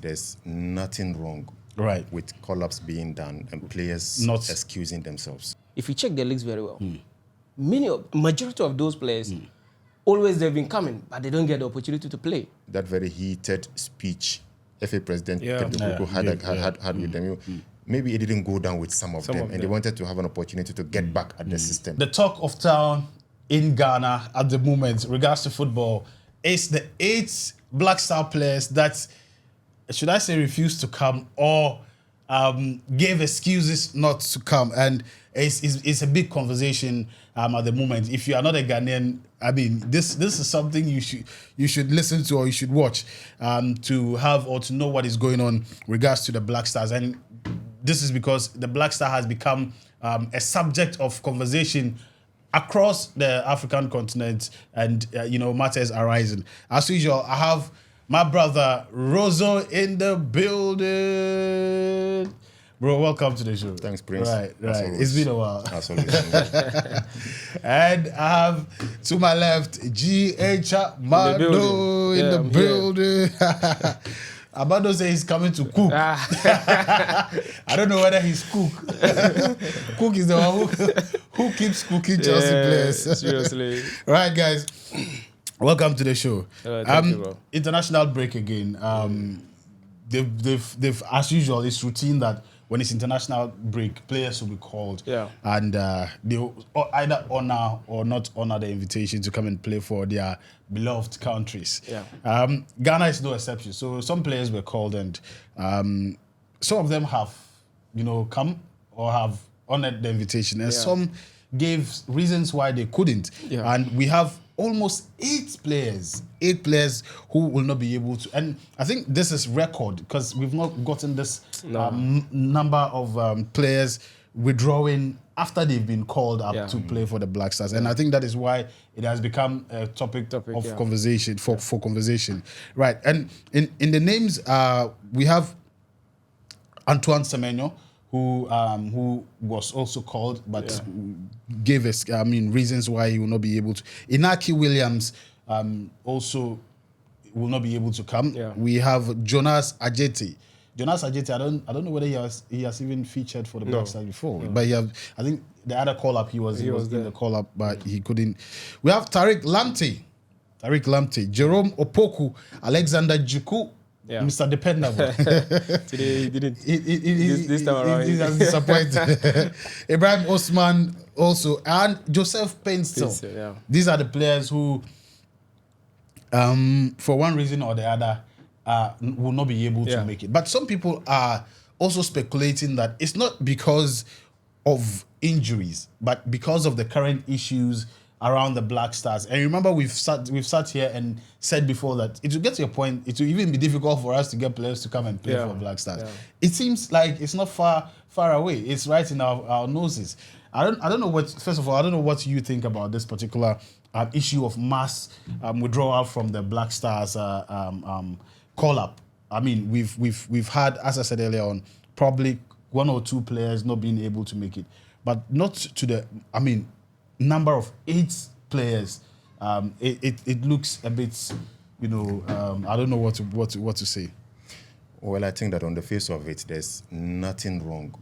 There's nothing wrong with call-ups being done and players not excusing themselves. If you check the leagues very well, majority of those players, always they've been coming, but they don't get the opportunity to play. That very heated speech FA President had with them, maybe it didn't go down with some of them, and they wanted to have an opportunity to get back at the system. The talk of town in Ghana at the moment, regards to football, is the 8 Black Star players that, should I say, refused to come or gave excuses not to come. And it's a big conversation at the moment. If you are not a Ghanaian, I mean, this is something you should listen to or you should watch to have or to know what is going on regards to the Black Stars. And this is because the Black Star has become a subject of conversation across the African continent, and matters arising. As usual, I have my brother Rozo in the building. Bro, welcome to the show. Thanks, Prince. Right. It's been a while. As always. And I have to my left G.H. Mado in the building. Abado says he's coming to cook. I don't know whether he's cook. Cook is the one who keeps cooking Chelsea players. Seriously. Right, guys. Welcome to the show. Thank you, bro. International break again. They've as usual, it's routine that when it's international break, players will be called. Yeah. And they'll either honor or not honor the invitation to come and play for their beloved countries. Yeah. Ghana is no exception. So some players were called, and some of them have, come or have honored the invitation, and some gave reasons why they couldn't. Yeah. And we have almost 8 players who will not be able to. And I think this is record because we've not gotten this number of players withdrawing after they've been called up to play for the Black Stars. And I think that is why it has become a topic of conversation for conversation. Right. And in the names, we have Antoine Semenyo, who was also called, but gave us, reasons why he will not be able to. Inaki Williams also will not be able to come. Yeah. We have Jonas Ajeti. Jonas Ajeti, I don't know whether he has even featured for the Black Stars before, but I think the other call up he was in the call up, but he couldn't. We have Tariq Lamptey, Jerome Opoku, Alexander Juku. Yeah. Mr. Dependable. Today he didn't. This time around. He has disappointed. Ibrahim Osman also, and Joseph Painstill. Yeah. These are the players who, for one reason or the other, will not be able to make it. But some people are also speculating that it's not because of injuries, but because of the current issues around the Black Stars. And remember, we've sat here and said before that it will get to a point, it will even be difficult for us to get players to come and play for Black Stars. Yeah. It seems like it's not far away. It's right in our noses. I don't know what. First of all, I don't know what you think about this particular issue of mass withdrawal from the Black Stars call up. I mean, we've had, as I said earlier on, probably 1 or 2 players not being able to make it, but not to the. Number of 8 players, it looks a bit, I don't know what to say. Well, I think that on the face of it, there's nothing wrong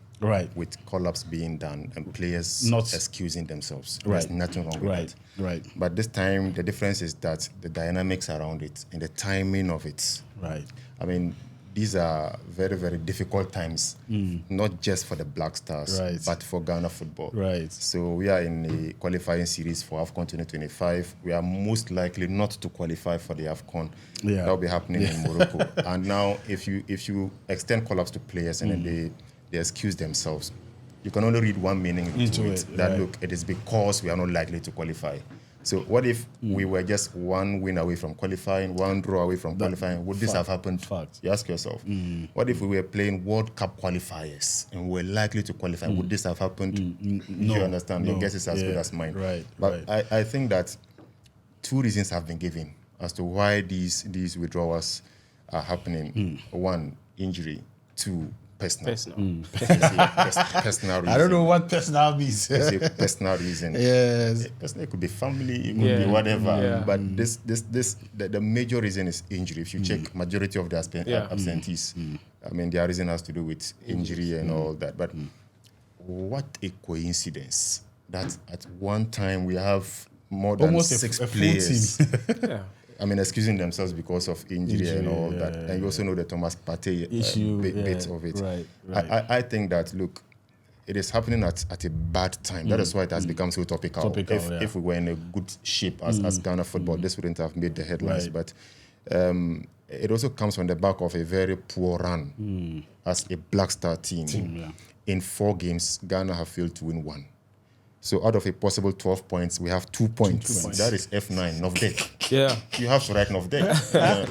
with call-ups being done and players not excusing themselves. There's nothing wrong with that. Right. But this time, the difference is that the dynamics around it and the timing of it. Right. I mean, these are very, very difficult times, not just for the Black Stars, but for Ghana football. Right. So we are in a qualifying series for Afcon 2025. We are most likely not to qualify for the Afcon. Yeah. That will be happening in Morocco. And now, if you extend call-ups to players and then they excuse themselves, you can only read one meaning into it. That look, it is because we are not likely to qualify. So what if we were just 1 win away from qualifying, 1 draw away from qualifying? Would this have happened? You ask yourself. What if we were playing World Cup qualifiers and we were likely to qualify? Would this have happened? No. You understand? Your guess is as good as mine. Right. But I think that 2 reasons have been given as to why these withdrawals are happening. 1, injury. 2, personal. Personal. Personal reason. I don't know what personal means. It's a personal reason. Yes. Personal, it could be family, it could be whatever. Yeah. But the major reason is injury. If you check majority of the absentees, I mean, their reason has to do with injury and all that. But what a coincidence that at one time we have more than Almost six a full players. Yeah. I mean, excusing themselves because of injury and all that. And you also know the Thomas Partey bit of it. Right. I think that, look, it is happening at a bad time. That is why it has become so topical. If we were in a good shape as Ghana football, this wouldn't have made the headlines. But it also comes on the back of a very poor run as a Black Star team. In 4 games, Ghana have failed to win 1. So out of a possible 12 points, we have 2 points. That is F9, Novdek. Yeah. You have to write Novdek.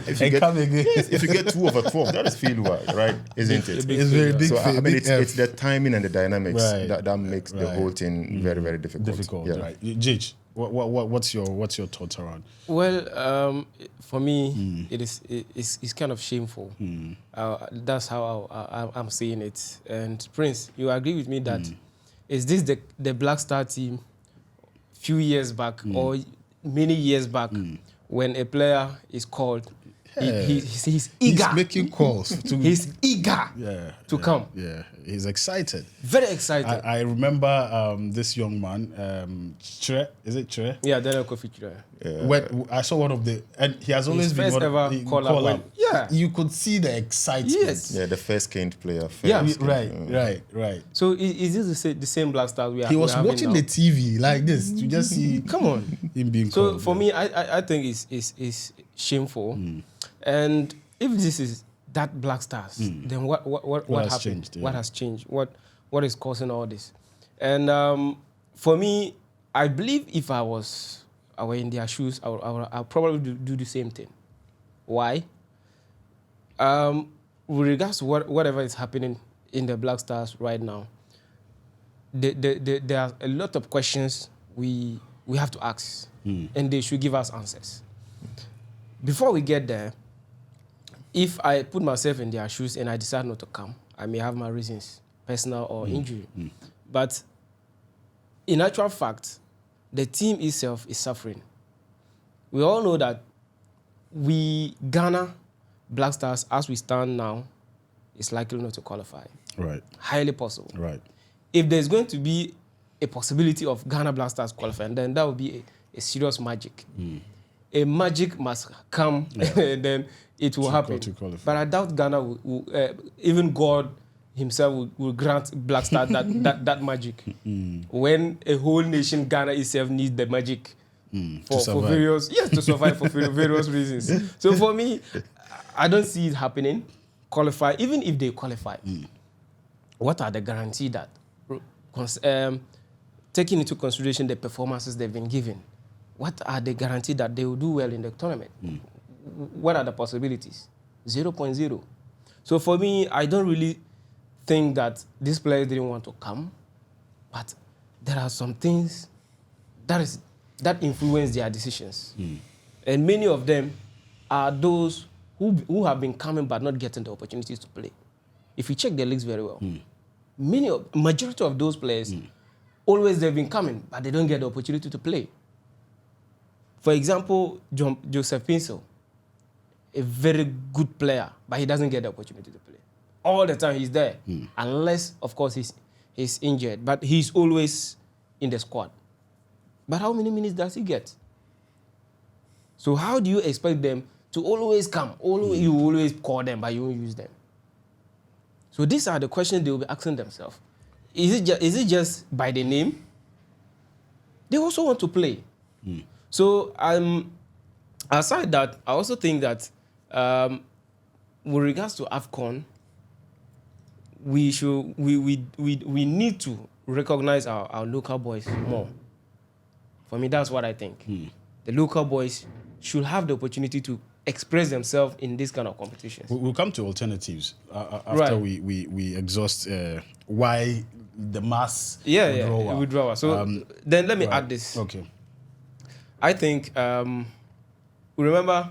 If you get 2 over 12, that is failure, right? Isn't it? It's very big. So I mean, it's the timing and the dynamics that makes the whole thing very, very difficult. Right. Jij, what's your thoughts around? Well, for me, it's kind of shameful. That's how I'm seeing it. And Prince, you agree with me that is this the Black Star team few years back or many years back when a player is called, he's eager. He's making calls. He's eager to come. Yeah, he's excited. Very excited. I remember this young man, Chre. Is it Chre? Yeah, Daniel Kofi Chre. When I saw one of the, and he has always been first ever call up. Yeah, you could see the excitement. Yes. Yeah, the first Kent player. Right. So is this the same Black Stars we are? He was watching the TV like this to just see. Come on, him being so called. for me, I think it's shameful, and if this is that Black Stars, then what has happened? changed? What has changed? What is causing all this? And for me, I believe if I were in their shoes, I'll probably do the same thing. Why? With regards to whatever is happening in the Black Stars right now, there are a lot of questions we have to ask, and they should give us answers. Before we get there, if I put myself in their shoes and I decide not to come, I may have my reasons, personal or injury. But in actual fact, the team itself is suffering. We all know that Ghana Black Stars, as we stand now, is likely not to qualify. Right. Highly possible. Right. If there's going to be a possibility of Ghana Black Stars qualifying, then that would be a serious magic. A magic must come, and then it will happen. But I doubt Ghana will even God himself will grant Black Star that magic. When a whole nation, Ghana itself, needs the magic for various to survive for various reasons. So for me, I don't see it happening. Qualify, even if they qualify, what are the guarantee that, taking into consideration the performances they've been given, what are the guarantee that they will do well in the tournament? What are the possibilities? 0.0. So for me, I don't really think that these players didn't want to come, but there are some things that influence their decisions. And many of them are those who have been coming but not getting the opportunities to play. If you check their leagues very well, majority of those players, always they've been coming, but they don't get the opportunity to play. For example, Joseph Pinsel, a very good player, but he doesn't get the opportunity to play. All the time he's there, unless, of course, he's injured, but he's always in the squad. But how many minutes does he get? So how do you expect them to always come? You always call them, but you won't use them. So these are the questions they will be asking themselves. Is it just by the name? They also want to play. So aside that, I also think that with regards to Afcon, we need to recognize our local boys more. For me, that's what I think. The local boys should have the opportunity to express themselves in this kind of competitions. We'll come to alternatives after we exhaust why the mass withdrawal. So then let me add this. Okay. I think, remember,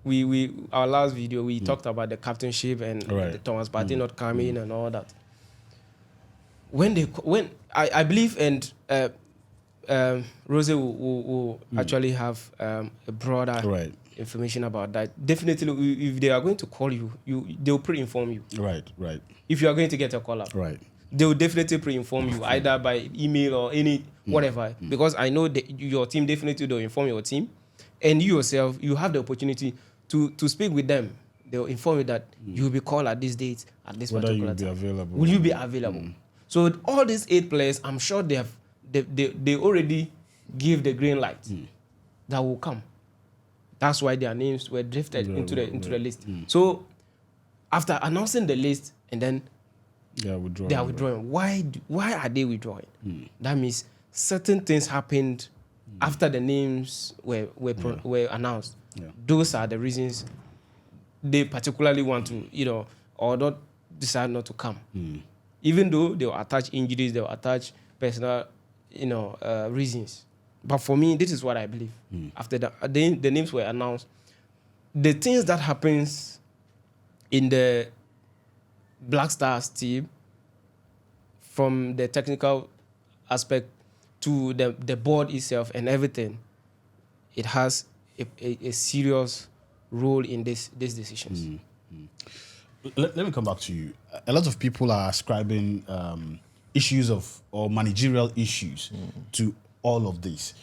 our last video we talked about the captainship and the Thomas Partey not coming and all that. When I believe and Rose will actually have a broader information about that. Definitely, if they are going to call you, they'll pre-inform you. Right. If you are going to get a call up, they will definitely pre-inform you either by email or any whatever. Because I know that your team definitely will inform your team, and you yourself, you have the opportunity to speak with them. They'll inform you that you will be called at this date at this particular time. Will you be available? So all these 8 players, I'm sure they already give the green light that will come. That's why their names were drifted into the list. So after announcing the list and then they are withdrawing. Why are they withdrawing? That means certain things happened after the names were announced. Those are the reasons they particularly want to, or not decide not to come. Even though they will attach injuries, they will attach personal, reasons. But for me, this is what I believe. After the names were announced, the things that happens in the Black Stars team, from the technical aspect to the board itself and everything, it has a serious role in these decisions. Let me come back to you. A lot of people are ascribing issues or managerial issues to all of this.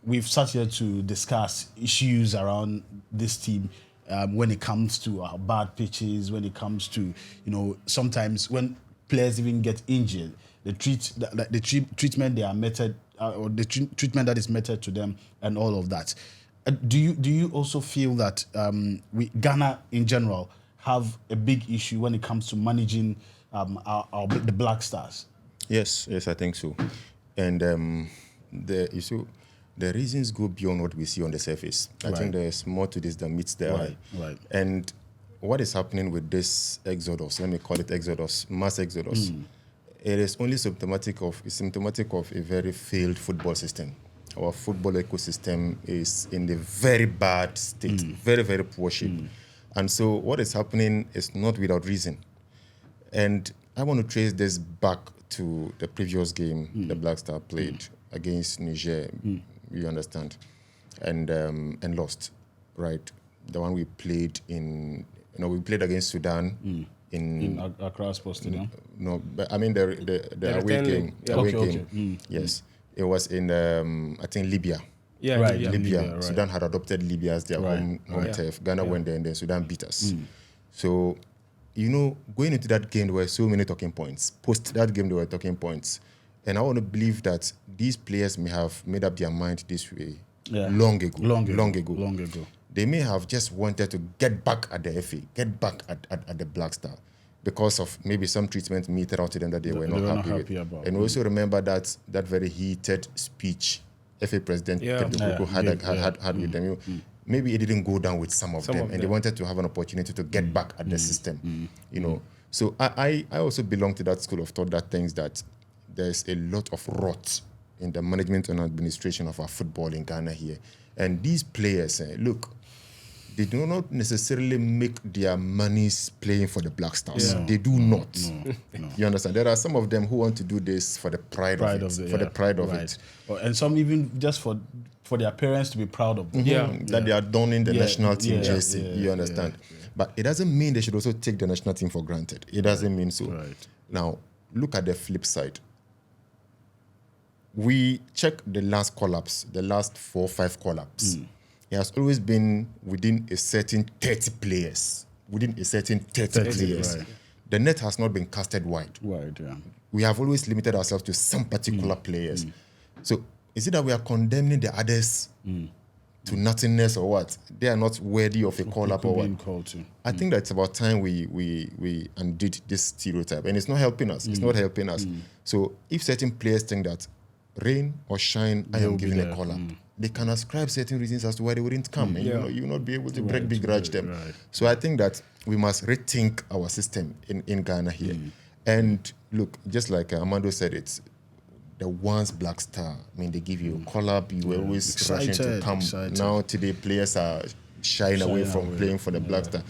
We've sat here to discuss issues around this team when it comes to bad pitches, when it comes to, sometimes when players even get injured, the treatment they are meted, or the treatment that is meted to them and all of that. Do you also feel that Ghana in general have a big issue when it comes to managing the Black Stars? Yes, I think so. And the reasons go beyond what we see on the surface. I think there's more to this than meets the eye. And what is happening with this exodus, let me call it exodus, mass exodus, it is only symptomatic of a very failed football system. Our football ecosystem is in a very bad state, very, very poor shape. And so what is happening is not without reason. And I want to trace this back to the previous game the Black Star played against Niger, you understand, and lost, right? The one we played we played against Sudan in Accra Sports Stadium. No, but I mean the away game. Yeah. Away game. Yes, it was in I think Libya. Yeah, Right. Libya. Sudan had adopted Libya as their home turf. Ghana went there and then Sudan beat us. So, going into that game, there were so many talking points. Post that game, there were talking points. And I want to believe that these players may have made up their mind this way long ago. They may have just wanted to get back at the FA, get back at the Black Star, because of maybe some treatment meted out to them that they were not happy with. And also remember that very heated speech FA President had with them. Maybe it didn't go down with some of them, and they wanted to have an opportunity to get back at the system. So I also belong to that school of thought that thinks that there's a lot of rot in the management and administration of our football in Ghana here. And these players, look, they do not necessarily make their monies playing for the Black Stars. They do not. No. You understand? There are some of them who want to do this for the pride of it. And some even just for their parents to be proud of them. That they are donning the national team jersey. You understand? But it doesn't mean they should also take the national team for granted. It doesn't mean so. Now, look at the flip side. We check the last collapse, the last 4 or 5 collapse. It has always been within a certain 30 players. The net has not been casted wide. We have always limited ourselves to some particular players. So is it that we are condemning the others to nothingness or what? They are not worthy of a call-up or what? I think that it's about time we undid this stereotype. And it's not helping us. So if certain players think that rain or shine, I am giving a call-up, they can ascribe certain reasons as to why they wouldn't come. And you will not be able to begrudge them. So I think that we must rethink our system in Ghana here. And look, just like Amando said, it's the once Black Star. I mean, they give you a call-up, you were always rushing to come. Now today, players are shying away from playing for the Black Star.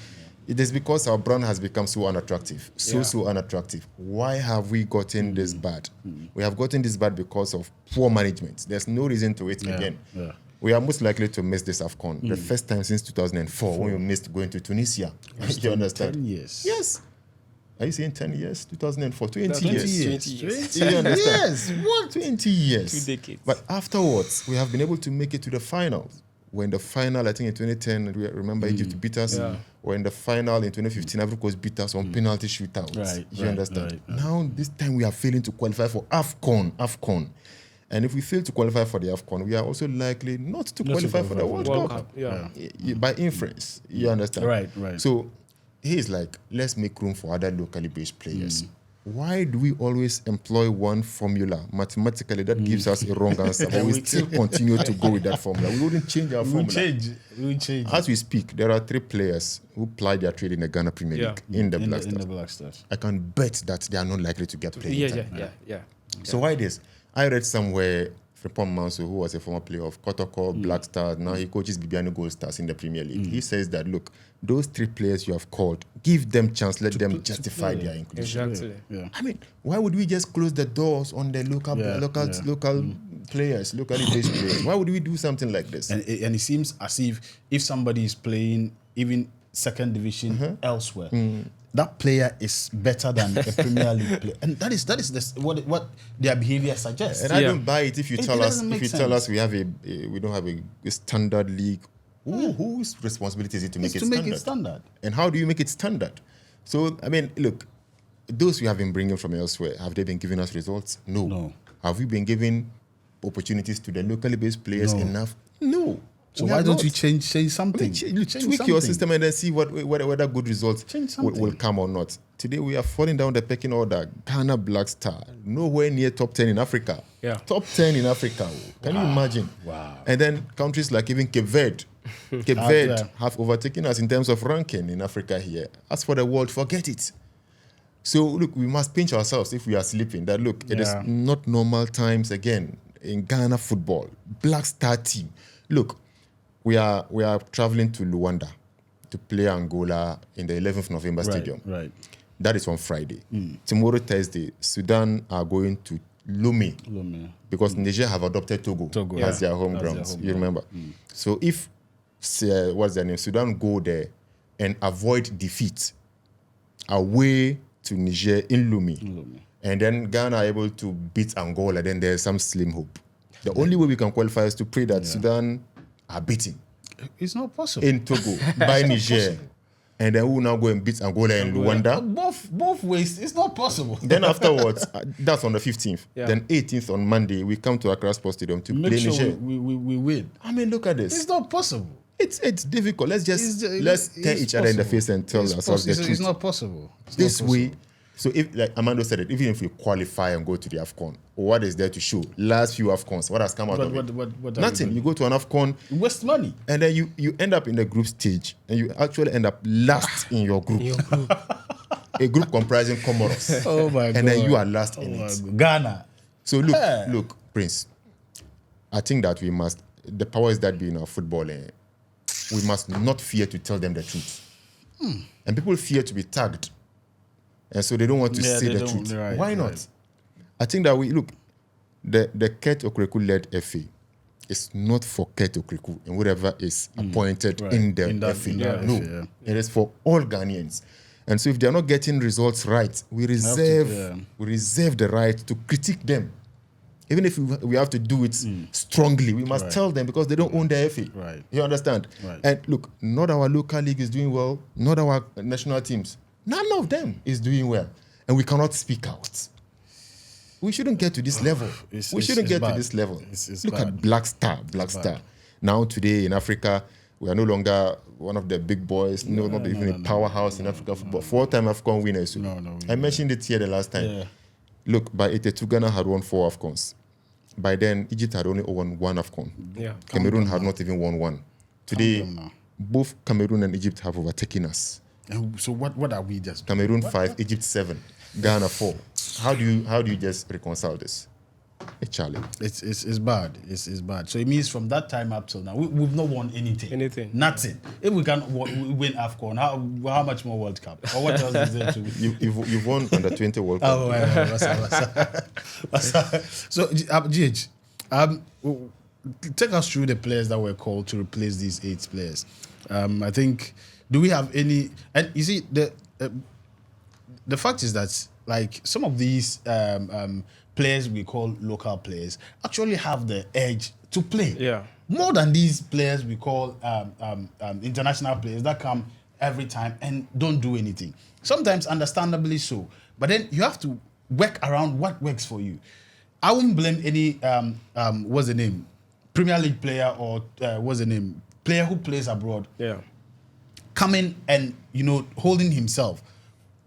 It is because our brand has become so unattractive, so unattractive. Why have we gotten this bad? We have gotten this bad because of poor management. There's no reason to it again. We are most likely to miss this Afcon. The first time since 2004 when we missed going to Tunisia. You understand? 10 years. Yes. Are you saying 10 years? 2004, 20 20 years. years. You understand? Yes. What? 20 years. 2 decades. But afterwards, we have been able to make it to the finals. We're in the final, I think in 2010, remember Egypt beat us. We're in the final in 2015, Ivory Coast beat us on penalty shootouts. Right, You understand? Now, this time we are failing to qualify for Afcon. And if we fail to qualify for the Afcon, we are also likely not to qualify for the World Cup. By inference. You understand? Right. So, he's like, let's make room for other locally based players. Why do we always employ one formula mathematically that gives us a wrong answer, but we still continue to go with that formula? We wouldn't change our formula. We change. As we speak, there are 3 players who ply their trade in the Ghana Premier League in the Black Stars. In the Black Stars. I can bet that they are not likely to get playing time. So why this? I read somewhere Frimpong Manso, who was a former player of Kotoko, Black Stars, now he coaches Bibiani Gold Stars in the Premier League. He says that, look, those 3 players you have called, give them chance, let them justify their inclusion. Exactly. I mean, why would we just close the doors on the local players, locally based players? Why would we do something like this? And it seems as if somebody is playing even second division elsewhere, that player is better than a Premier League player, and that is what their behavior suggests. And I don't buy it if you tell us we don't have a standard league. Whose responsibility is it to make it standard? And how do you make it standard? So, I mean, look, those we have been bringing from elsewhere, have they been giving us results? No. Have we been giving opportunities to the locally based players enough? No. So why don't you change something? Tweak your system and then see whether good results will come or not. Today we are falling down the pecking order. Ghana Black Star, nowhere near top 10 in Africa. Top 10 in Africa. Can you imagine? Wow. And then countries like even Cape Verde. Cape Verde have overtaken us in terms of ranking in Africa here. As for the world, forget it. So look, we must pinch ourselves if we are sleeping. That look, it is not normal times again in Ghana football. Black Star team. Look, we are traveling to Luanda to play Angola in the 11th November Stadium. Right. That is on Friday. Tomorrow, Thursday, Sudan are going to Lomé. Because Niger have adopted Togo as their home grounds. You remember? So if what's their name? Sudan go there and avoid defeat away to Niger in Lomé. And then Ghana are able to beat Angola, then there's some slim hope. The only way we can qualify is to pray that Sudan are beating. It's not possible. In Togo, by Niger. And then we will now go and beat Angola and Luanda. Both ways, it's not possible. Then afterwards, that's on the 15th. Then 18th on Monday, we come to Accra Sports Stadium to play Niger. We win. I mean, look at this. It's not possible. It's difficult. Let's stare each other in the face and tell ourselves the truth. It's not possible. This way. So if, like Amando said it, even if we qualify and go to the Afcon, what is there to show? Last few Afcons, what has come out of it? Nothing. You go to an Afcon, waste money, and then you end up in the group stage, and you actually end up last in your group. A group comprising Comoros. Oh my God! And then you are last in it. Ghana. So look, Prince. I think that we must. The powers that be in our football, we must not fear to tell them the truth. And people fear to be tagged. And so they don't want to say the truth. Right, why not? I think that the Kurt Okreku-led FA is not for Kurt Okreku and whatever is appointed in the FA. It is for all Ghanaians. And so if they are not getting results right, we reserve the right to critique them. Even if we have to do it strongly, we must tell them because they don't own the FA. Right. You understand? Right. And look, not our local league is doing well, not our national teams. None of them is doing well. And we cannot speak out. We shouldn't get to this level. We shouldn't get to this level. Look at Black Star. Now today in Africa, we are no longer one of the big boys, not even a powerhouse in Africa football. 4-time Afcon winners. I mentioned it here the last time. Yeah. Look, by 82, Ghana had won 4 Afcons. By then, Egypt had only won 1 Afcon. Cameroon had not even won 1. Today, both Cameroon and Egypt have overtaken us. And so what are we just? Cameroon 5, Egypt 7, Ghana 4. How do you just reconcile this? Charlie. It's bad. It's bad. So it means from that time up till now, we've not won anything. Nothing. If we can win Afcon, how much more World Cup? Or what else is there to win? You've won under 20 World Cup. Oh, what's that? So, GH, take us through the players that were called to replace these 8 players. I think, do we have any? And you see, the fact is that like some of these players we call local players actually have the edge to play. Yeah. More than these players we call international players that come every time and don't do anything. Sometimes understandably so. But then you have to work around what works for you. I wouldn't blame any what's the name? Premier League player or what's the name? Player who plays abroad. Yeah. Coming and holding himself.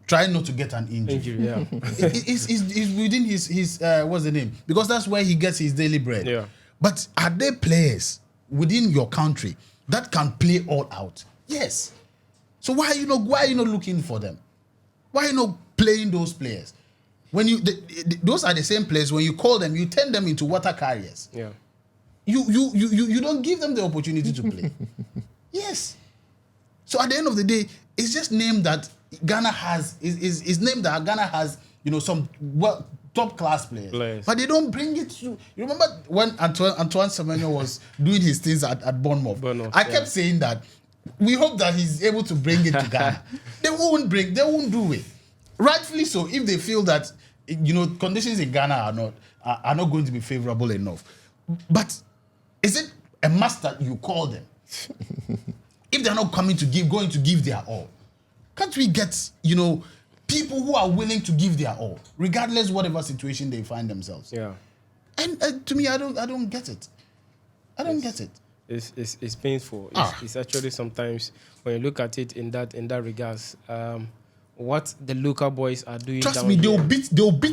Trying not to get an injury. Yeah. It's within his what's the name? Because that's where he gets his daily bread. Yeah. But are there players within your country that can play all out? Yes. So why are you not looking for them? Why are you not playing those players? When those are the same players. When you call them, you turn them into water carriers. Yeah. You don't give them the opportunity to play. Yes. So at the end of the day, it's just named that Ghana has is named that Ghana has some top class players, but they don't bring it to. You remember when Antoine Semenyo was doing his things at Bournemouth? I kept saying that we hope that he's able to bring it to Ghana. They won't do it. Rightfully so, if they feel that conditions in Ghana are not going to be favorable enough. But is it a must that you call them if they're not going to give their all? Can't we get, people who are willing to give their all, regardless whatever situation they find themselves? Yeah. And to me, I don't get it. I don't get it. It's painful. It's actually sometimes when you look at it in that regards, what the local boys are doing. Trust me, they'll beat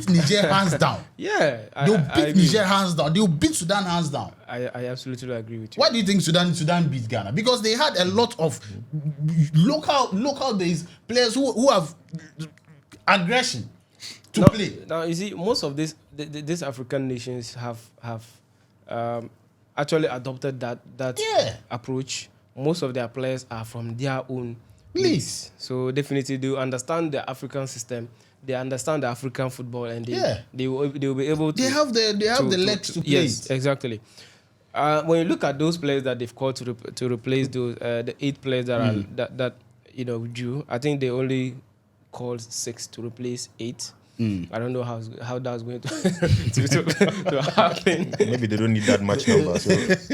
Niger hands down. Yeah, they'll beat Niger hands down. They'll beat Sudan hands down. I absolutely agree with you. Why do you think Sudan beat Ghana? Because they had a lot of local days players who have aggression to play. Now you see, most of these African nations have actually adopted that approach. Most of their players are from their own leagues. So definitely they understand the African system. They understand the African football, and they will be able to. They have the legs to play. Yes, exactly. When you look at those players that they've called to replace those the 8 players that withdrew, I think they only called 6 to replace 8. I don't know how that's going to happen. Maybe they don't need that much number.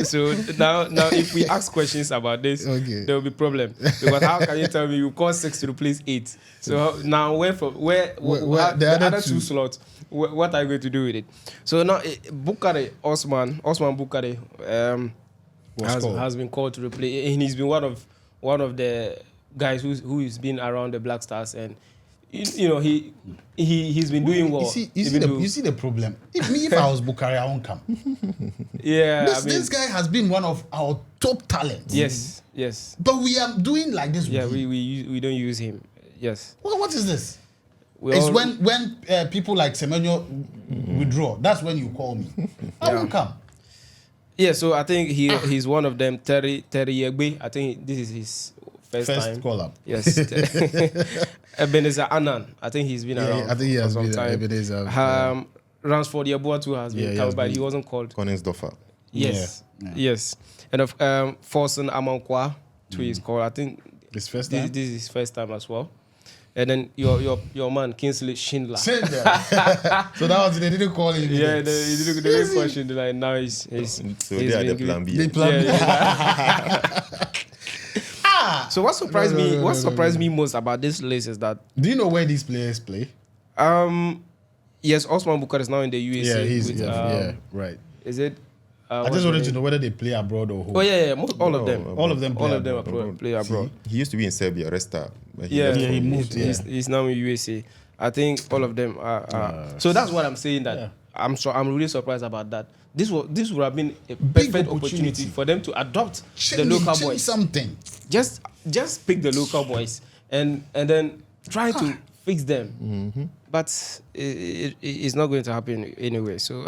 So now if we ask questions about this, there will be problem. Because how can you tell me you call 6 to replace 8? So now where the other 2 slots? What are you going to do with it? So now Osman Bukare has been called to replace, and he's been one of the guys who's been around the Black Stars, and he's been doing well. You see the problem. If I was Bukari, I won't come. Yeah, this guy has been one of our top talents. Yes. But we are doing like this. Yeah, we don't use him. Yes. What is this? It's when people like Semenyo withdraw. That's when you call me. I won't come. Yeah, so I think he's one of them. Terry Yegbe. I think this is his first time. Call up. Yes. Ebenezer Annan. I think he's been around. I think he has for some been time. Ebenezer. Ransford Yeboah has been covered, but he wasn't called. Koningsdorfer. Yes. And of Forsen Amankwa too is called. I think his first time. This is his first time as well. And then your man Kingsley Schindler. So that was they didn't call him. Yeah, they didn't call Schindler. Now he's so they are the plan B. So what surprised me most about this list is that. Do you know where these players play? Yes, Osman Bukar is now in the USA. Yeah, he's right. Is it? I just wanted to know whether they play abroad or home. Oh yeah. All of them play abroad. He used to be in Serbia, Resta. He moved. He's now in USA. I think all of them are. So that's what I'm saying. That I'm really surprised about that. This would have been a perfect opportunity for them to adopt the local boys. Something. Just pick the local boys and then try to fix them. But it's not going to happen anyway. So,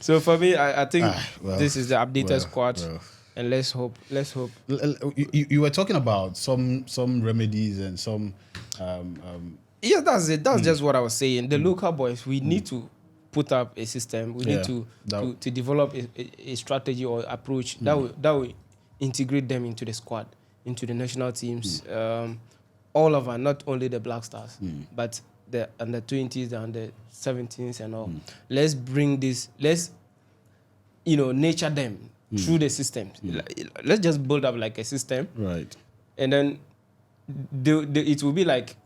so for me, I think this is the updated squad, and let's hope. You were talking about some remedies and some. Yeah, that's it. That's just what I was saying. The local boys, we need to put up a system. We need to develop a strategy or approach that will integrate them into the squad, into the national teams, all over, not only the Black Stars, but the under 20s, and the 17s, and all. Let's bring this. Let's nurture them through the system. Let's just build up like a system, right? And then it will be like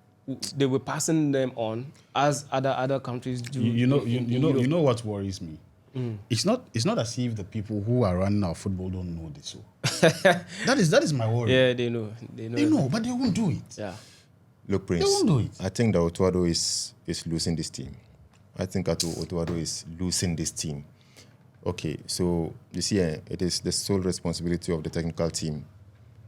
they were passing them on as other countries do. You know what worries me. It's not as if the people who are running our football don't know this. So that is my worry. Yeah, they know, but they won't do it. Yeah. Look, Prince, they won't do it. I think that Otuado is losing this team. I think that Otuado is losing this team. Okay, so you see, it is the sole responsibility of the technical team,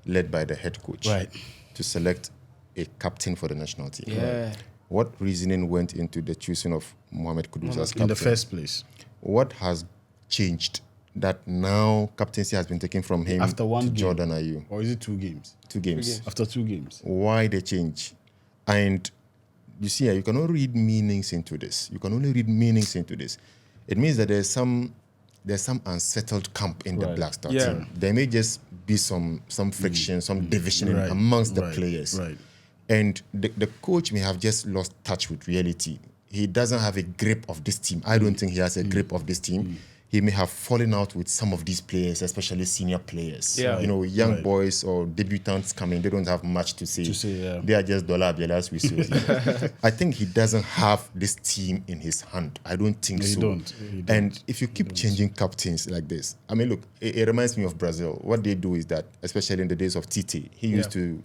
led by the head coach, right, to select a captain for the national team. Yeah. What reasoning went into the choosing of Mohamed Kudus as captain? In the first place. What has changed that now captaincy has been taken from him after one to game, Jordan Ayew? Or is it 2 games? 2 games. After 2 games. Why the change? And you see, you cannot read meanings into this. You can only read meanings into this. It means that there's some unsettled camp in the Black Star team. There may just be some friction, some division amongst the players. Right. And the coach may have just lost touch with reality. He doesn't have a grip of this team. I don't think he has a grip of this team. He may have fallen out with some of these players, especially senior players. Yeah. Young boys or debutants coming, they don't have much to say. They are just dollar bielas with you. I think he doesn't have this team in his hand. I don't think so. He don't. And if you keep changing captains like this, I mean, look, it reminds me of Brazil. What they do is that, especially in the days of Tite, he used to,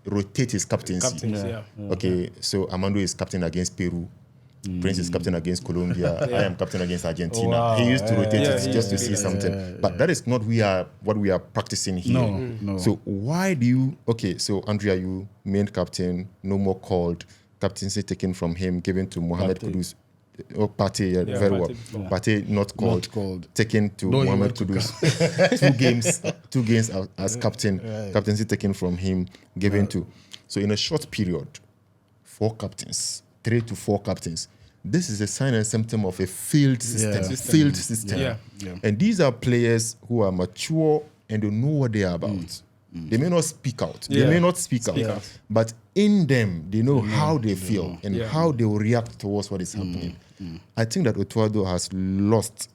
rotate his captaincy. Okay, so Armando is captain against Peru. Prince is captain against Colombia. I am captain against Argentina. Wow. He used to rotate it just to see something. But that is not what we are practicing here. No. So why do you... Okay, so Andrea, you main captain, no more called. Captaincy taken from him, given to Mohamed Kudus. Oh, Partey, very well. Partey not called. Taken to Mohamed Kudus. 2 games as captain. Captaincy taken from him, given to... So in a short period, 4 captains, 3 to 4 captains. This is a sign and symptom of a failed system. Yeah. And these are players who are mature and they know what they are about. They may not speak out. But in them, they know how they feel and how they will react towards what is happening. I think that Otuado has lost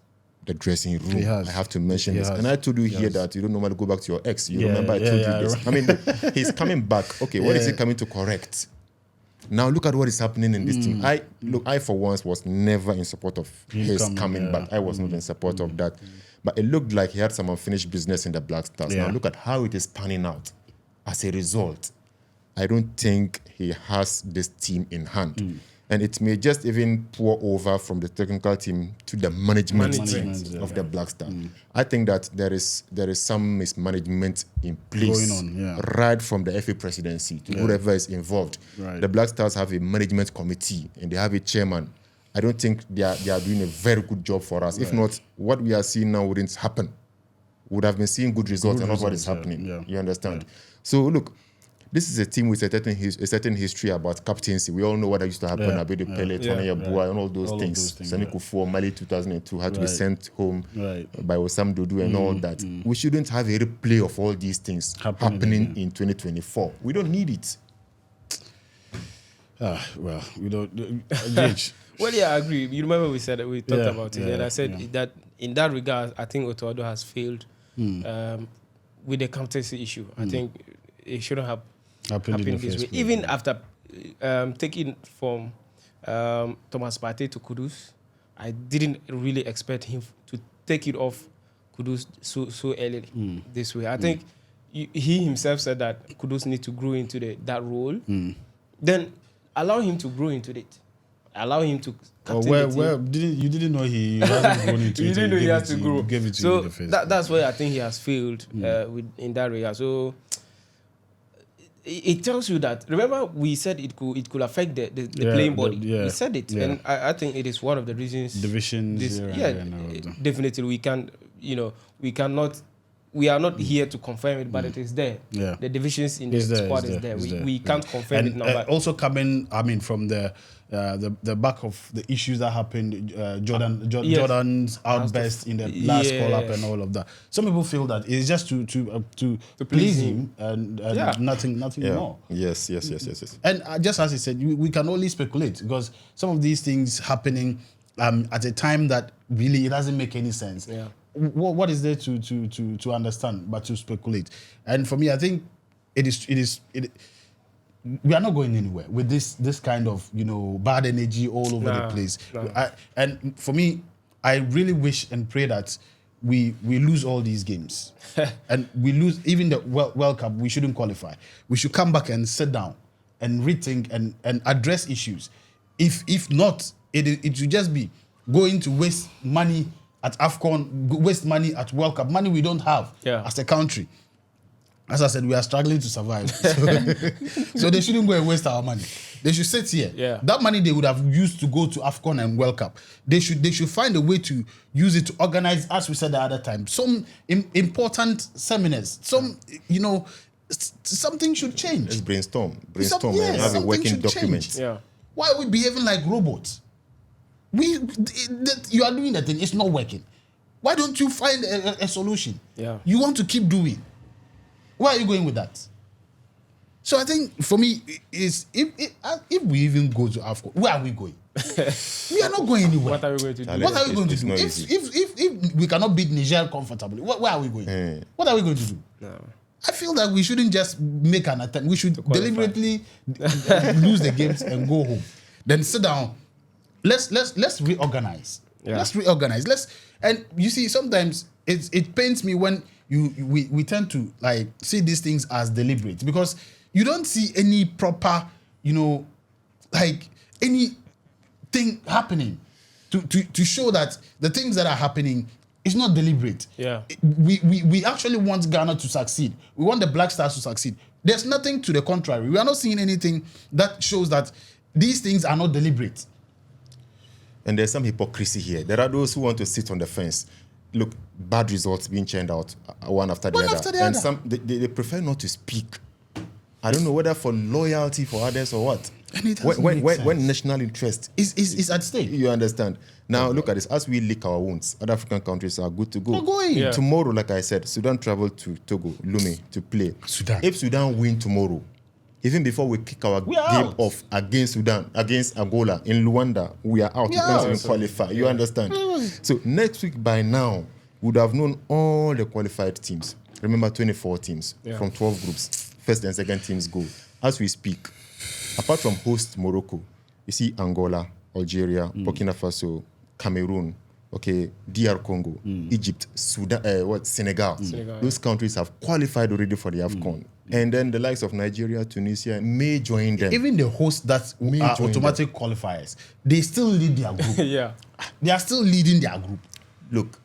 the dressing room. I have to mention this. And I told you here that you don't normally go back to your ex. You remember I told you this. Right. I mean, he's coming back. Okay, what is he coming to correct? Now look at what is happening in this team. I for once was never in support of his coming back. I was not in support of that. But it looked like he had some unfinished business in the Black Stars. Now look at how it is panning out. As a result, I don't think he has this team in hand. And it may just even pour over from the technical team to the management team of the Black Star. I think that there is some mismanagement in place going on, right from the FA presidency to whoever is involved. Right. The Black Stars have a management committee and they have a chairman. I don't think they are doing a very good job for us. If not, what we are seeing now wouldn't happen. We would have been seeing good results and not what is happening. You understand? So look, this is a team with a certain history about captaincy. We all know what used to happen about the Pele, Tony Yabua, and all those things. Sani Kufuor, Mali 2002 had to be sent home by Osam Dudu and all that. We shouldn't have a replay of all these things happening in 2024. We don't need it. Well, we don't. Well, yeah, I agree. You remember we said that we talked about it, and I said that in that regard, I think Otuado has failed with the captaincy issue. I think it shouldn't have happened this way. Even after taking from Thomas Partey to Kudus, I didn't really expect him to take it off Kudus so early this way. I think he himself said that Kudus need to grow into that role. Then allow him to grow into it. Allow him to captain the team. You didn't know he hasn't grown into it. You didn't know he has to grow. Gave it to so you in the first that's why I think he has failed in that regard. So it tells you that. Remember, we said it could affect the playing body. We said it, and I think it is one of the reasons. Divisions. Definitely, we can. We cannot. We are not here to confirm it, but it is there. Yeah. The divisions in the squad is there. We can't confirm it now. But also coming, from the back of the issues that happened, Jordan's outburst in the last call-up and all of that. Some people feel that it's just to please him and nothing more. Yes. And just as he said, we can only speculate because some of these things happening at a time that really it doesn't make any sense. Yeah. What is there to understand but to speculate? And for me, I think it is we are not going anywhere with this kind of bad energy all over the place. And for me, I really wish and pray that we lose all these games and we lose even the World Cup. We shouldn't qualify. We should come back and sit down and rethink and address issues. If not, it should just be going to waste money at Afcon, waste money at World Cup, money we don't have as a country. As I said, we are struggling to survive. So they shouldn't go and waste our money. They should sit here. Yeah. That money they would have used to go to Afcon and World Cup. They should find a way to use it to organize, as we said the other time, some important seminars. Something should change. Let's brainstorm and have a working document. Yeah. Why are we behaving like robots? You are doing the thing, it's not working. Why don't you find a solution? Yeah. You want to keep doing. Why are you going with that? So I think for me, is if we even go to Afcon, where are we going? We are not going anywhere. What are we going to do? What are we going to do? If we cannot beat Niger comfortably, where are we going? What are we going to do? No. I feel that we shouldn't just make an attempt. We should deliberately lose the games and go home. Then sit down. Let's reorganize. Yeah. Let's reorganize. And you see, sometimes it pains me when we tend to see these things as deliberate because you don't see any proper, anything happening to show that the things that are happening is not deliberate. Yeah. We actually want Ghana to succeed. We want the Black Stars to succeed. There's nothing to the contrary. We are not seeing anything that shows that these things are not deliberate. And there's some hypocrisy here. There are those who want to sit on the fence. Look, bad results being churned out one after the other. And some they prefer not to speak. I don't know whether for loyalty for others or what. When national interest is at stake. You understand? Now look at this. As we lick our wounds, other African countries are good to go. They're going. Yeah. Tomorrow, like I said, Sudan traveled to Togo, Lomé, to play. Sudan. If Sudan win tomorrow, even before we kick our game off against Sudan, against Angola, in Luanda, we are out. We can't even qualify. You understand? So next week, by now, we would have known all the qualified teams. Remember, 24 teams from 12 groups. First and second teams go. As we speak, apart from host Morocco, you see Angola, Algeria, Burkina Faso, Cameroon, DR Congo, Egypt, Sudan, Senegal. Those countries have qualified already for the Afcon. And then the likes of Nigeria, Tunisia may join them. Even the hosts that are automatic qualifiers, they still lead their group. Yeah. They are still leading their group. Look,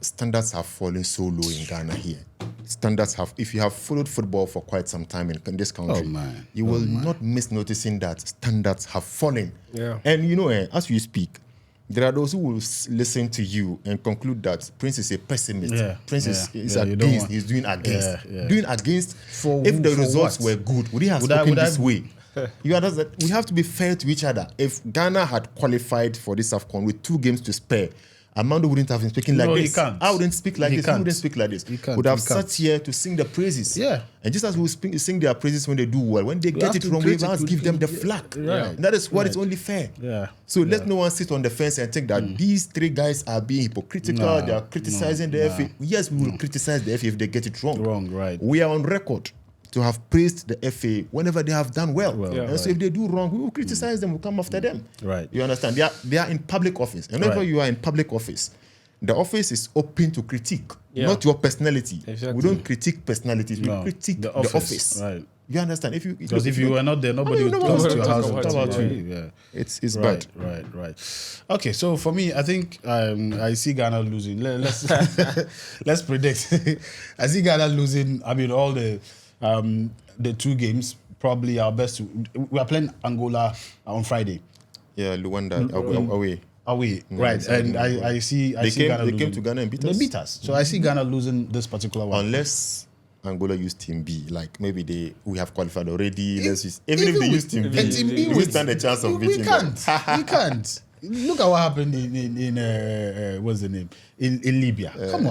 standards have fallen so low in Ghana here. If you have followed football for quite some time in this country, you will not miss noticing that standards have fallen. Yeah. And as we speak, there are those who will listen to you and conclude that Prince is a pessimist. Prince is against. He's doing against. Doing against. If the results were good, would he have spoken this way? You understand? We have to be fair to each other. If Ghana had qualified for this Afcon with 2 games to spare, Armando wouldn't have been speaking like this. I wouldn't speak like this. He wouldn't speak like this. Would have sat here to sing the praises. Yeah. And just as we sing their praises when they do well, when they get it wrong, we must give them the flag. Right. And that is what is only fair. Yeah. So let no one sit on the fence and think that these 3 guys are being hypocritical. They are criticizing the FA. Yes, we will criticize the FA if they get it wrong. Wrong, right. We are on record to have praised the FA whenever they have done well. So if they do wrong, we will criticize them. We'll come after them. Right. You understand? They are in public office. And whenever you are in public office, the office is open to critique, not your personality. Exactly. We don't critique personalities. We critique the office. Right. You understand? Because if you were not there, nobody would come to your house and talk about you. Yeah. It's bad. Right. Okay, so for me, I think I see Ghana losing. Let's predict. I see Ghana losing. I mean, all the the 2 games, probably our best. We are playing Angola on Friday. Yeah, Luanda away. Right? And I see. They Ghana came to Ghana and beat us. They beat us. So I see Ghana losing this particular one. Unless Angola use Team B, like maybe we have qualified already. Let's use, even if they use Team B, we stand a chance of beating them. We can't. Look at what happened in what's the name in Libya. Come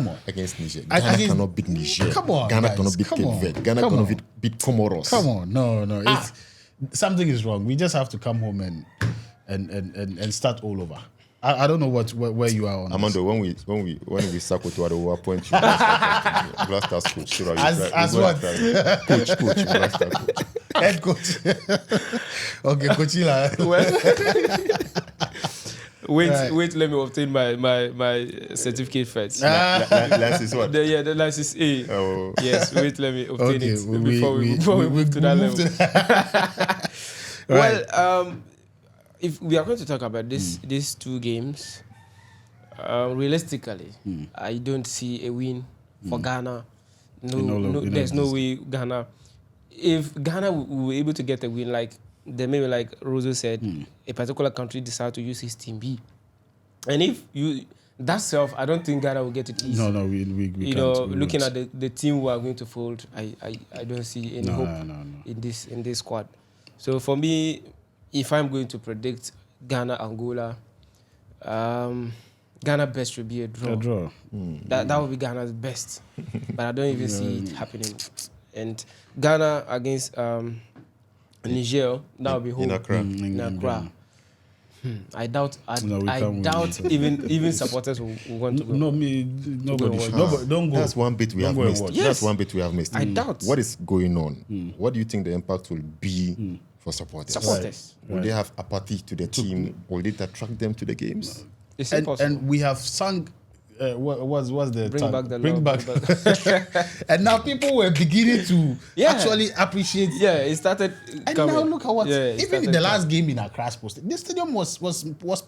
on. Against Niger, Ghana cannot beat Niger. Come on, Ghana guys, cannot beat Cape Verde. Ghana cannot beat Comoros. Come on, no. Something is wrong. We just have to come home and start all over. I don't know where you are on. Amando, when we sack to our point, you Blasters coach. So as what? Coach, Blaster coach. Head coach. Okay, Coachila. Wait, let me obtain my certificate first. License what? The license A. Oh. Yes, wait, let me obtain it before we move to that level. Well, if we are going to talk about these 2 games, realistically, I don't see a win for Ghana. There's no way Ghana. If Ghana were able to get a win, then maybe like Rosa said, a particular country decide to use his Team B, and if you I don't think Ghana will get it easy. No, we you know, looking at the team who are going to fold, I don't see any hope in this squad. So for me, if I'm going to predict Ghana Angola, Ghana best should be a draw. That would be Ghana's best, but I don't even see it happening. And Ghana against Niger, that would be home in Accra. I doubt even supporters will want to go. Nobody should. Don't go. That's one bit we have missed. Yes. That's one bit we have missed. I doubt. What is going on? What do you think the impact will be for supporters? Will they have apathy to the team? Will it attract them to the games? It's impossible. And we have sung. What's the Bring tag? back the Bring love, back. And now people were beginning to actually appreciate. Yeah, it started. And coming. now look at what. Even in the last game in Accra Sports, the stadium was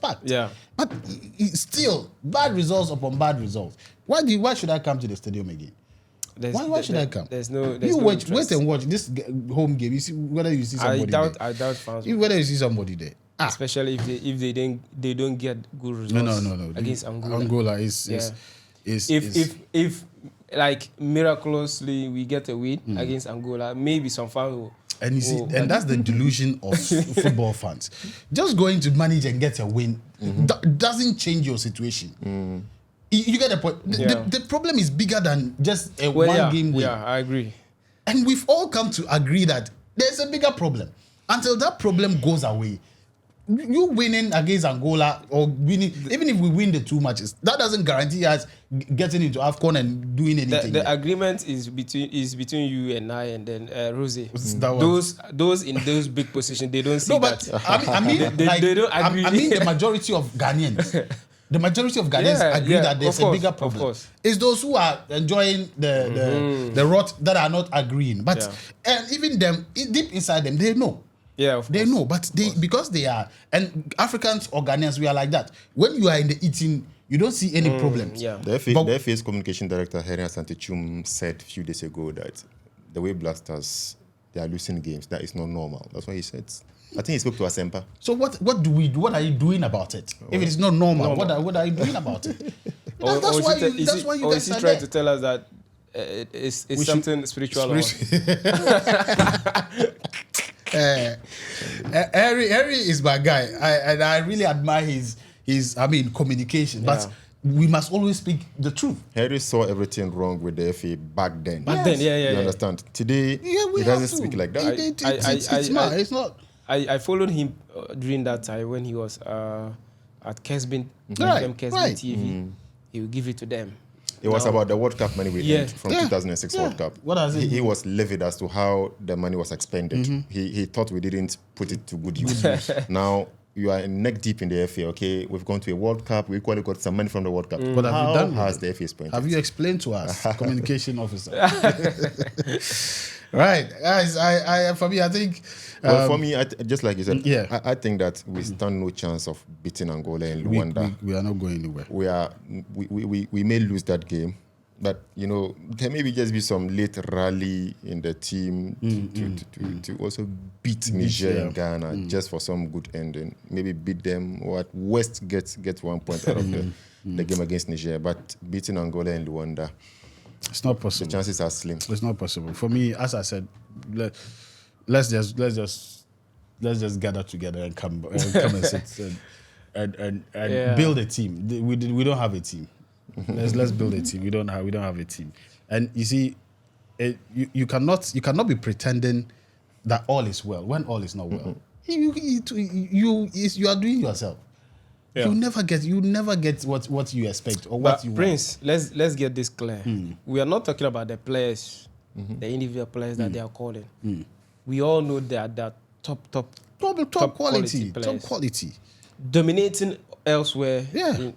packed. Yeah. But still, bad results upon bad results. Why should I come to the stadium again? Why should I come? There's no. Wait and watch this home game. You see whether you see somebody. I doubt fans. Whether you see somebody there. Especially if they don't get good results. No. Against Angola. Angola is if like miraculously we get a win against Angola, maybe some fans will. And you see, and that's the delusion of football fans. Just going to manage and get a win doesn't change your situation. You get the point. The problem is bigger than just a one-game win. Yeah, I agree. And we've all come to agree that there's a bigger problem. Until that problem goes away, you winning against Angola or winning, even if we win the 2 matches, that doesn't guarantee us getting into Afcon and doing anything. The agreement is between you and I, and then Rosie. Those in those big positions, they don't see that. I mean, they don't agree. I mean, the majority of Ghanaians. The majority of Ghanaians agree that there's a bigger problem. It's those who are enjoying the rot that are not agreeing. But and even them, deep inside them, they know. Yeah, they know, but because they are, and Africans or Ghanaians, we are like that. When you are in the eating, you don't see any problems. Yeah. The FA's communication director, Henry Asante-Chum, said a few days ago that the way Blasters, they are losing games, that is not normal. That's what he said. I think he spoke to Asempa. So what are you doing about it? If it is not normal. What are you doing about it? That's why you guys are there. Or is he trying to tell us that it's something spiritual? Harry is my guy, and I really admire his communication. But we must always speak the truth. Harry saw everything wrong with the FA back then. You understand? Today, he doesn't speak like that. It's not. I followed him during that time when he was at Kesbin, TV. He will give it to them. It was about the World Cup money we earned from 2006 World Cup. What has he was livid as to how the money was expended. He thought we didn't put it to good use. Now, you are neck deep in the FA, okay? We've gone to a World Cup. We equally got some money from the World Cup. But how has the FA spent? Have you explained to us, communication officer? Right. Guys, for me, I think... Well, for me, just like you said, I think that we stand no chance of beating Angola and Luanda. We are not going anywhere. We may lose that game. But can maybe just be some late rally in the team to also beat Niger and Ghana just for some good ending. Maybe beat them, or at worst get 1 point out of the game against Niger. But beating Angola and Luanda, it's not possible. The chances are slim. It's not possible. For me, as I said, let's just gather together and come and sit and build a team. We don't have a team. Let's build a team. We don't have a team. And you see, you cannot be pretending that all is well when all is not well. You are doing yourself. Yeah. You never get what you expect or what you Prince, want. Let's get this clear. We are not talking about the players, the individual players that they are calling. We all know that top quality players. Top quality. Dominating elsewhere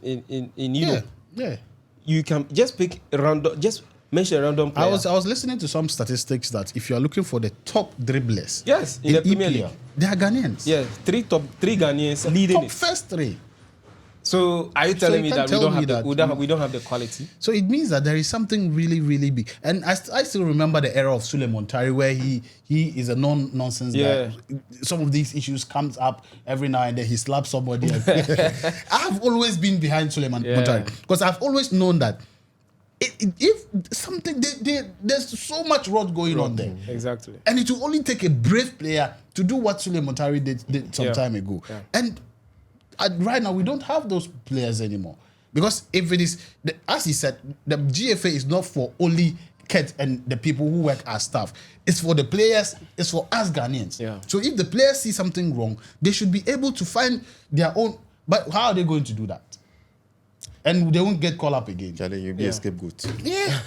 in Europe. Yeah. You can just pick random, just mention a random player. I was listening to some statistics that if you are looking for the top dribblers, yes, in the Premier League, they are Ghanaians. Yeah, three Ghanaians leading it. First three. So are you telling me that we don't have the quality? So it means that there is something really, really big. And I still remember the era of Sule Montari where he is a nonsense guy. Some of these issues comes up every now and then. He slaps somebody. I have always been behind Sule Montari because I've always known that if something there's so much rot going on there. Exactly. And it will only take a brave player to do what Sule Montari did some time ago. Yeah. And right now, we don't have those players anymore. Because if it is, as he said, the GFA is not for only Ket and the people who work as staff. It's for the players, it's for us Ghanaians. Yeah. So if the players see something wrong, they should be able to find their own. But how are they going to do that? And they won't get called up again. Charlie, you'll be a scapegoat. Yeah.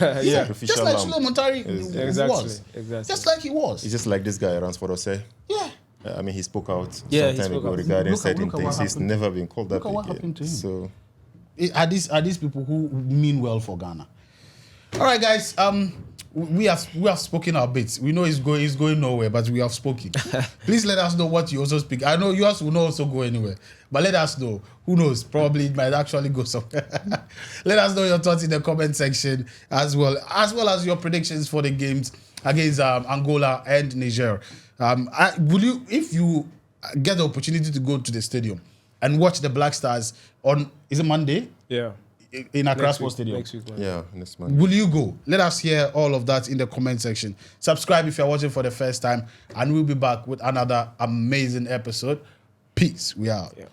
Just like Sule Montari was. Exactly. Just like he was. It's just like this guy, Ransford Osei. Yeah. I mean, he spoke out some time ago regarding certain things. He's never been called up again. What happened to him? So, are these people who mean well for Ghana? All right, guys. We have spoken our bits. We know it's going nowhere, but we have spoken. Please let us know what you also speak. I know yours will not also go anywhere, but let us know. Who knows? Probably it might actually go somewhere. Let us know your thoughts in the comment section as well as your predictions for the games against Angola and Niger. Will you, if you get the opportunity to go to the stadium and watch the Black Stars on, is it Monday? Yeah. In Accra Sports Stadium. Next week. Yeah, next Monday. Will you go? Let us hear all of that in the comment section. Subscribe if you're watching for the first time, and we'll be back with another amazing episode. Peace. We out. Yeah.